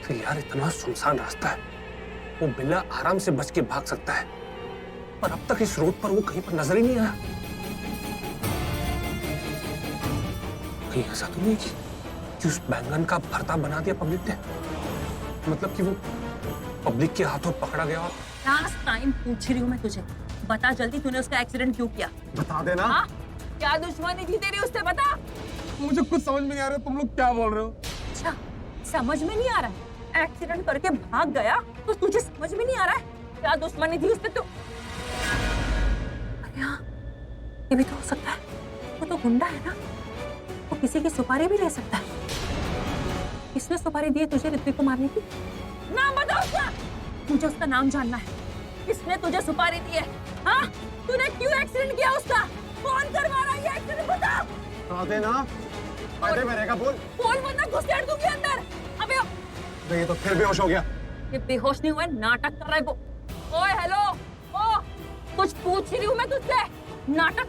फिर यार इतना सुनसान रास्ता है, वो बिल्ला आराम से बच के भाग सकता है, पर अब तक इस रोड पर वो कहीं पर नजर ही नहीं आया। कहीं ऐसा तो नहीं कि उस बैंगन का भरता बना दिया पब्लिक ने, मतलब कि वो पब्लिक के हाथों पकड़ा गया। और लास्ट टाइम पूछ रही हूँ मैं तुझे, बता जल्दी, तूने उसका एक्सीडेंट क्यों किया? बता देना। हाँ? क्या दुश्मनी थी तेरी उससे, बता। मुझे कुछ समझ में नहीं आ रहा तुम लोग क्या बोल रहे हो। अच्छा, समझ में नहीं आ रहा है? एक्सीडेंट करके भाग गया तो तुझे समझ में नहीं आ रहा है क्या दुश्मनी थी उससे? तो अरे हाँ, ये भी तो हो सकता है, वो तो गुंडा है ना, वो किसी की सुपारी भी ले सकता है। किसने सुपारी दी है तुझे ऋत्विक को मारने की? नाम बता उसका, मुझे उसका नाम जानना है। किसने तुझे सुपारी दी है? हाँ? तूने क्यों एक्सीडेंट किया उसका? कौन करवा रहा है ये एक्सीडेंट, बता। बता देना। अरे मेरे का बोल। बोल वरना घुसेड़ दूंगी अंदर। अबे ये तो फिर बेहोश हो गया। ये बेहोश नहीं हुआ है, नाटक कर रहा है वो। ओए हेलो, ओ कुछ पूछ ही रही हूँ मैं तुझसे। नाटक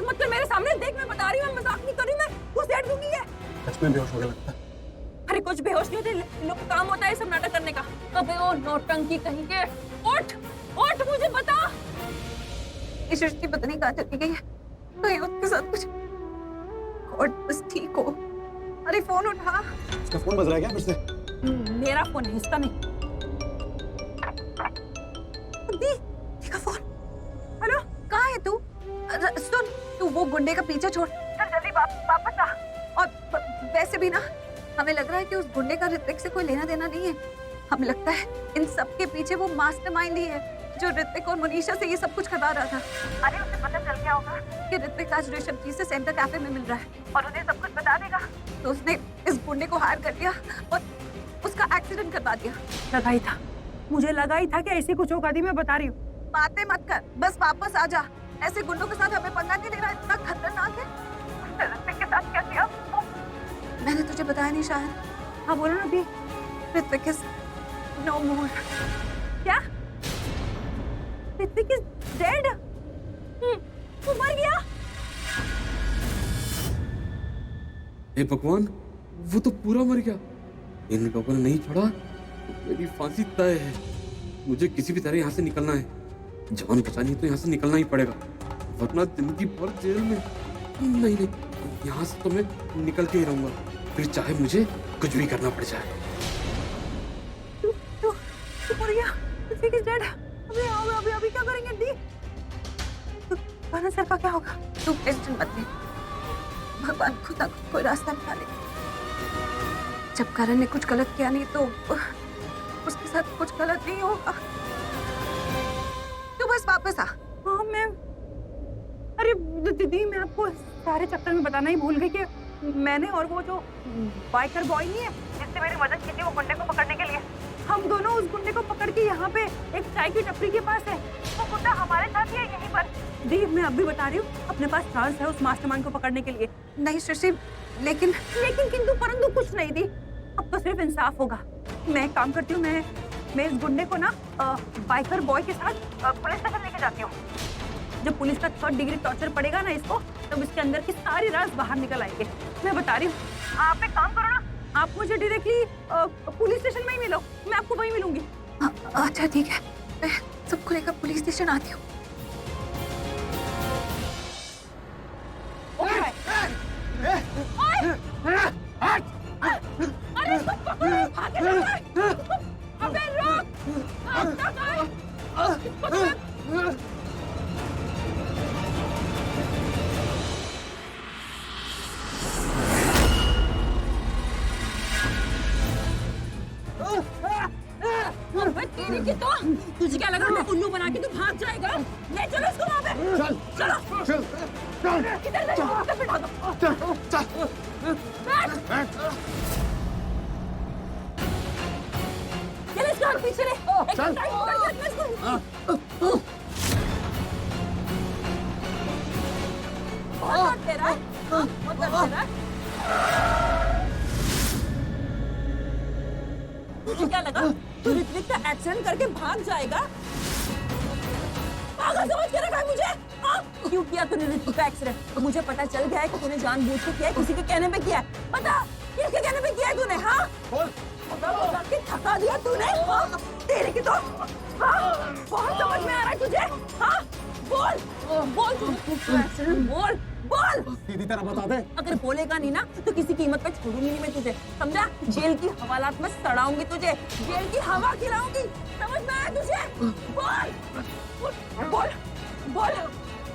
मत कर मेरे सामने, देख मैं बता रही हूँ, मैं मजाक नहीं कर रही हूँ, मैं घुसेड़ दूंगी ये। सच में बेहोश हो गया लगता है। अरे कुछ बेहोश नहीं होते, इन लोग का काम होता है सब नाटक करने का। अबे ओ नौटंकी कहीं के, उठ उठ, मुझे बता। ये सृष्टि पता नहीं कहाँ चली गई है, कहीं उसके साथ कुछ। गॉड बस ठीक हो। अरे फोन उठा। उसका फोन बज रहा है क्या फिर से? मेरा फोन है, इसका नहीं। दी का फोन। हेलो, कहाँ है तू? सुन, तू वो गुंडे का पीछा छोड़, चल जल्दी वापस आ। और वैसे भी ना, हमें लग रहा है कि उस गुंडे का ऋत्विक से कोई लेना देना नहीं है। हमें लगता है इन सब के पीछे वो मास्टरमाइंड ही है, जो ऋत्विक और मनीषा से ये सब कुछ करवा रहा था। अरे उसे पता चल गया होगा कि ऋत्विक आज ऋषभ जी से सेंटर कैफे में मिल रहा है और उन्हें सब कुछ बता देगा, तो उसने इस गुंडे को हायर कर लिया और उसका एक्सीडेंट करवा दिया। लगा ही था, मुझे लगा ही था कि ऐसी कुछ होगा। दी मैं बता रही हूँ। बातें मत कर, बस वापस आ जा। ऐसे गुंडों के साथ हमें पंगा नहीं लेना, इतना खतरनाक है। ऋत्विक के साथ क्या किया? मैंने तुझे बताया नहीं शायद। हाँ बोलो ना दी। Ritwik is no more. क्या? Ritwik is dead? वो मर गया? हे भगवान, वो तो पूरा मर गया। इन लोगों ने नहीं छोड़ा तो मेरी फांसी तय है। मुझे किसी भी तरह यहाँ से निकलना है। जान बचानी तो यहाँ से निकलना ही पड़ेगा, वरना जिंदगी भर जेल में। नहीं, यहाँ से तो मैं निकल के ही रहूंगा, फिर चाहे मुझे कुछ भी करना पड़ जाए। तू मर गया? Ritwik is dead? अभी क्या करेंगे दी? सर का क्या होगा? तू टेंशन मत ले, भगवान खुदा कोई रास्ता निकाले। जब करण ने कुछ गलत किया नहीं तो उसके साथ कुछ गलत नहीं होगा। तू बस वापस आ। हाँ मैम। अरे दीदी, मैं आपको सारे चक्कर में बताना ही भूल गई कि मैंने और वो जो बाइकर बॉय नहीं है जिससे मेरी मदद की थी वो गुंडे को पकड़ने के लिए, हम दोनों उस गुंडे को पकड़ के यहाँ पे एक चाय की टपरी के पास है। वो गुंडा हमारे साथ ही है यहीं पर। दी मैं अभी बता रही हूँ, अपने पास चांस है उस मास्टरमाइंड को पकड़ने के लिए। नहीं सृष्टि, लेकिन किंतु परंतु कुछ नहीं दी। अब तो सिर्फ इंसाफ होगा। मैं एक काम करती हूँ, मैं इस गुंडे को ना बाइकर बॉय के साथ पुलिस स्टेशन लेके जाती हूँ। जब पुलिस का 3rd डिग्री टॉर्चर पड़ेगा ना इसको, तब इसके अंदर की सारी राज बाहर निकल आएंगे। मैं बता रही हूँ, आप एक काम करो ना, आप मुझे डायरेक्टली पुलिस स्टेशन में ही मिलो, मैं आपको वहीं मिलूंगी। अच्छा ठीक है, मैं सबको लेकर पुलिस स्टेशन आती हूँ। अरे इसको पकड़ो, भागे मत। अबे रुक, भागता कहाँ है? तेरी की तो तुझे क्या लगा मैं उल्लू बना के तू भाग जाएगा? ले चलो इसको वहाँ पे। चलो किधर ले जाओ? बिठा दो। चल इसको और पीछे ले। चल बहुत तेरा है, बहुत तेरा। तुझे क्या लगा तू ऋत्विक का एक्सीडेंट करके भाग जाएगा? पागल समझ के रखा है मुझे? हाँ? क्यों किया तूने ऋत्विक का एक्सीडेंट? मुझे पता चल गया है कि तूने जानबूझ के किया है, किसी के कहने पे किया है। बता। किसके कहने पे किया है तूने? हाँ थका दिया तूने। हाँ? तेरे की तो बहुत समझ में आ रहा है तुझे। हाँ बोल बोल बोल बोल। सीधी तरह बता दे। अगर बोलेगा नहीं ना तो किसी कीमत पे छोड़ूंगी नहीं मैं तुझे, समझा? जेल की हवालात में सड़ाऊंगी तुझे, जेल की हवा खिलाऊंगी, समझ में आया तुझे? बोल बोल बोल बोल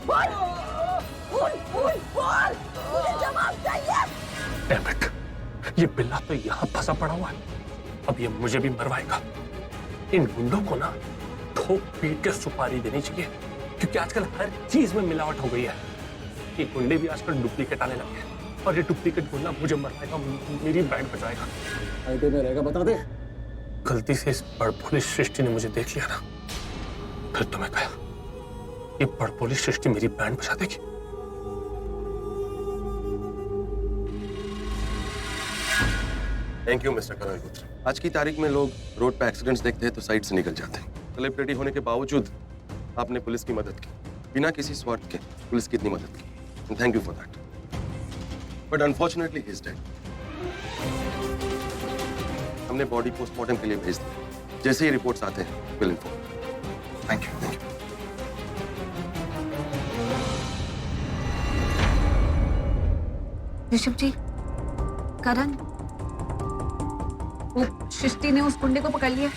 बोल बोल बोल मुझे जवाब चाहिए। Damn it! ये बिल्ला तो यहाँ फंसा पड़ा हुआ है, अब ये मुझे भी मरवाएगा। इन गुंडों को ना ठोक पीट के सुपारी देनी चाहिए, क्योंकि आजकल हर चीज में मिलावट हो गई है। ये गुंडे भी आजकल डुप्लीकेट आने लगे हैं, और ये डुप्लीकेट गुंडा मुझे मरवाएगा, मेरी बैंड बचाएगा। फायदे में रहेगा, बता दे। गलती से इस बड़भोली सृष्टि ने मुझे देख लिया ना, फिर तुम्हें कहा ये बड़भोली सृष्टि मेरी बैंड बचा देगी। थैंक यू मिस्टर करण गुप्ता। आज की तारीख में लोग रोड पे एक्सीडेंट्स देखते हैं तो साइड से निकल जाते हैं। सेलिब्रिटी होने के बावजूद आपने पुलिस की मदद की, बिना किसी स्वार्थ के पुलिस की इतनी मदद की। Thank you for that. But unfortunately he is dead. हमने बॉडी पोस्टमार्टम के लिए भेज दी, जैसे ही रिपोर्ट्स आते हैं will inform. Thank you. Rishabh ji, Karan, वो सृष्टि ने उस गुंडे को पकड़ लिया।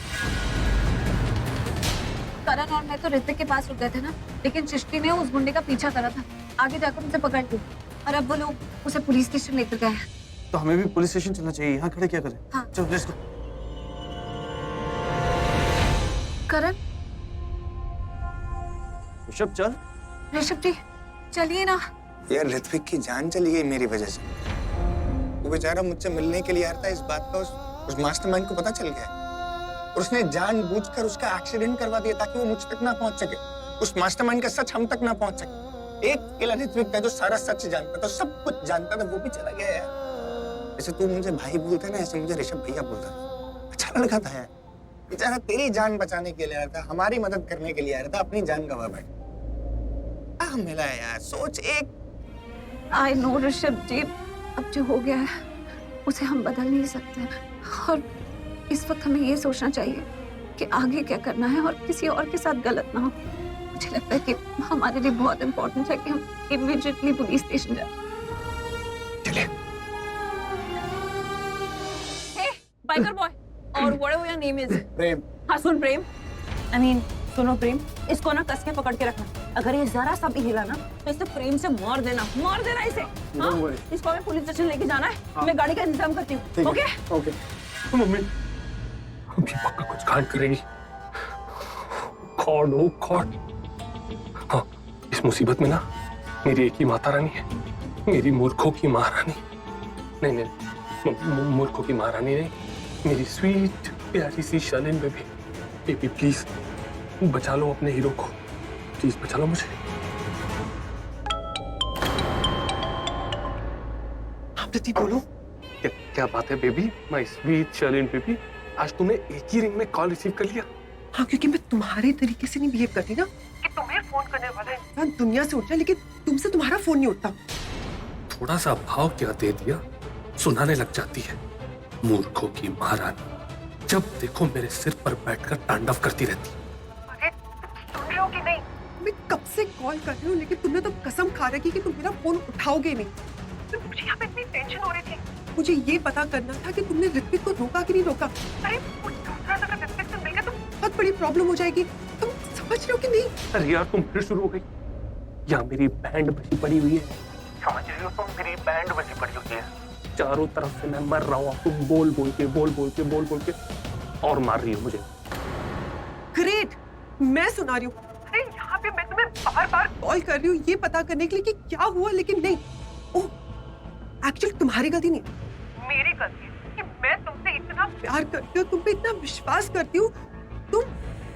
करण और मैं तो ऋतिक के पास रुक गए थे ना, लेकिन सृष्टि ने उस गुंडे का पीछा करा था, आगे जाकर उसे पकड़ लिया और अब वो लोग उसे पुलिस स्टेशन लेकर गए हैं। तो हमें भी पुलिस स्टेशन चलना चाहिए, यहाँ खड़े क्या करें? हाँ। चलो लेट्स गो। करण, ऋषभ चल। ऋषभ जी चलिए ना। यार ऋत्विक की जान चली गई मेरी वजह से। वो बेचारा मुझसे मिलने के लिए आ रहा था, इस बात का उस मास्टरमाइंड को पता चल गया और उसने जानबूझकर उसका एक्सीडेंट करवा दिया ताकि वो मुझ तक ना पहुंच सके। उस मास्टरमाइंड का सच हम तक ना पहुंच सके। एक अकेला ऋत्विक था जो सारा सच जानता था, सब कुछ जानता था, वो भी चला गया यार। जैसे तू मुझे भाई बोलता ना, ऐसे मुझे ऋषभ भैया बोलता। अच्छा लड़का था यार, बेचारा तेरी जान बचाने के लिए आ रहा था, हमारी मदद करने के लिए आ रहा था, अपनी जान गंवा बैठा। मिला यार, सोच एक। आई नो ऋषभ जी, अब जो हो गया है उसे हम बदल नहीं सकते, और इस वक्त हमें ये सोचना चाहिए कि आगे क्या करना है और किसी और के साथ गलत ना हो। मुझे लगता है कि हमारे लिए बहुत इंपॉर्टेंट है कि हम इमीडिएटली पुलिस स्टेशन जाएं। चलिए। हे बाइकर बॉय और व्हाटएवर योर नेम इज। प्रेम। हाँ सुन प्रेम, आई मीन सुनो प्रेम, इसको ना कस के पकड़ के रखना। अगर ये जरा सा भी हिला ना तो इसे प्रेम से मार देना इसे। हाँ? इसको हमें पुलिस स्टेशन लेके जाना है। हाँ। मैं गाड़ी का इंतजाम करती हूँ। Okay okay. मम्मी अभी पक्का कुछ कांड करेगी। गॉड ओ गॉड। हाँ, इस मुसीबत में ना मेरी एक ही माता रानी है, मेरी मूर्खों की महारानी। नहीं मूर्खों की महारानी नहीं, मेरी स्वीट प्यारी सी शालीन बेबी। बेबी प्लीज बचा लो अपने हीरो को, प्लीज बचा लो मुझे। आप प्रति बोलो। क्या बात है baby, my sweet Shaleen baby, आज तूने एक ही रिंग में कॉल रिसीव कर लिया। हाँ, क्योंकि मैं तुम्हारे तरीके से नहीं बिहेव करती ना कि तुम्हें फोन करने वाला इंसान दुनिया से उठा, लेकिन तुमसे तुम्हारा फोन नहीं उठता। थोड़ा सा भाव क्या दे दिया, सुनाने लग जाती है। मूर्खों की महारानी, जब देखो मेरे सिर पर बैठकर तांडव करती रहती। अरे सुन रहे हो कि नहीं? मैं कब से कॉल कर रही हूँ, लेकिन तुमने तो कसम खा रखी कि तुम मेरा फोन उठाओगे नहीं। तो मुझे यहाँ पे इतनी टेंशन हो रही थी, मुझे ये पता करना था कि तुमने ऋत्विक को रोका कि नहीं रोका। अरे दूसरा अगर ऋत्विक से मिल गया तो बहुत बड़ी प्रॉब्लम हो जाएगी, तुम समझ रहे हो कि नहीं? अरे यार तुम फिर शुरू हो गई। यहाँ मेरी बैंड बची पड़ी हुई है, समझ रही हो तुम? मेरी बैंड बची पड़ी हुई है, चारों तरफ से मैं मर रहा हूँ, तुम बोल बोल के और मार रही हो मुझे। ग्रेट, मैं सुना रही हूँ। अरे यहाँ पे मैं तुम्हें बार-बार कॉल कर रही हूँ ये पता करने के लिए कि क्या हुआ, लेकिन नहीं। ओह, एक्चुअली तुम्हारी गलती नहीं, मेरी गलती है कि मैं तुमसे इतना प्यार करती हूँ, तुम पे इतना विश्वास करती हूँ,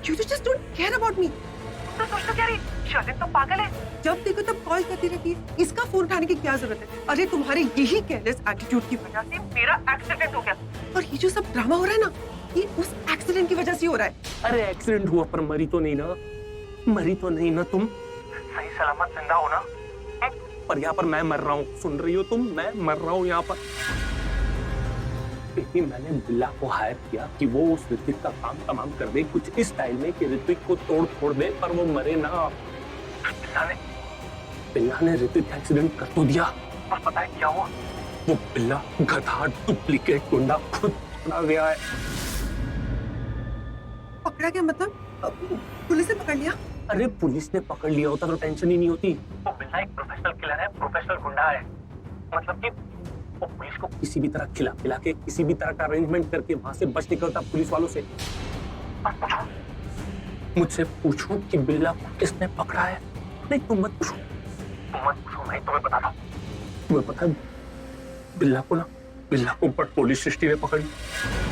you just don't care about me। तो सोचते क्या रही, शालिन तो पागल है, जब देखो तब कॉल करती रहती है, इसका फोन उठाने की क्या जरूरत है? अरे तुम्हारे यही केयरलेस एटीट्यूड की वजह से मेरा एक्सीडेंट हो गया, और ये जो सब ड्रामा हो रहा है ना, ये उस एक्सीडेंट की वजह से हो रहा है। अरे एक्सीडेंट हुआ पर मरी तो नहीं ना तुम? सही सलामत जिंदा हो ना? पर यहाँ पर मैं मर रहा हूँ, सुन रही हो तुम? मैं मर रहा हूँ यहाँ पर। बेटी मैंने बिल्ला को हायर किया कि वो उस ऋतिक का काम तमाम कर दे कुछ इस स्टाइल में कि ऋतिक को तोड़ फोड़ दे पर वो मरे ना। बिल्ला ने ऋतिक का एक्सीडेंट कर तो दिया और पता है क्या हुआ? वो बिल्ला गधा डुप्लीकेट गुंडा खुद पकड़ा गया है। पकड़ा गया मतलब पुलिस ने पकड़ लिया? अरे पुलिस ने पकड़ लिया होता तो टेंशन ही नहीं होती। वो बिल्ला एक प्रोफेशनल किलर है, प्रोफेशनल गुंडा है। मतलब कि वो पुलिस को किसी भी तरह खिला पिला के किसी भी तरह का अरेंजमेंट करके वहां से बच निकलता पुलिस वालों से। मुझसे पूछो कि बिल्ला को किसने पकड़ा है? नहीं तुम मत पूछो, मैं तुम्हें बताता हूँ। तुम्हें पता है बिल्ला को बट पुलिस सृष्टि ने पकड़ लिया।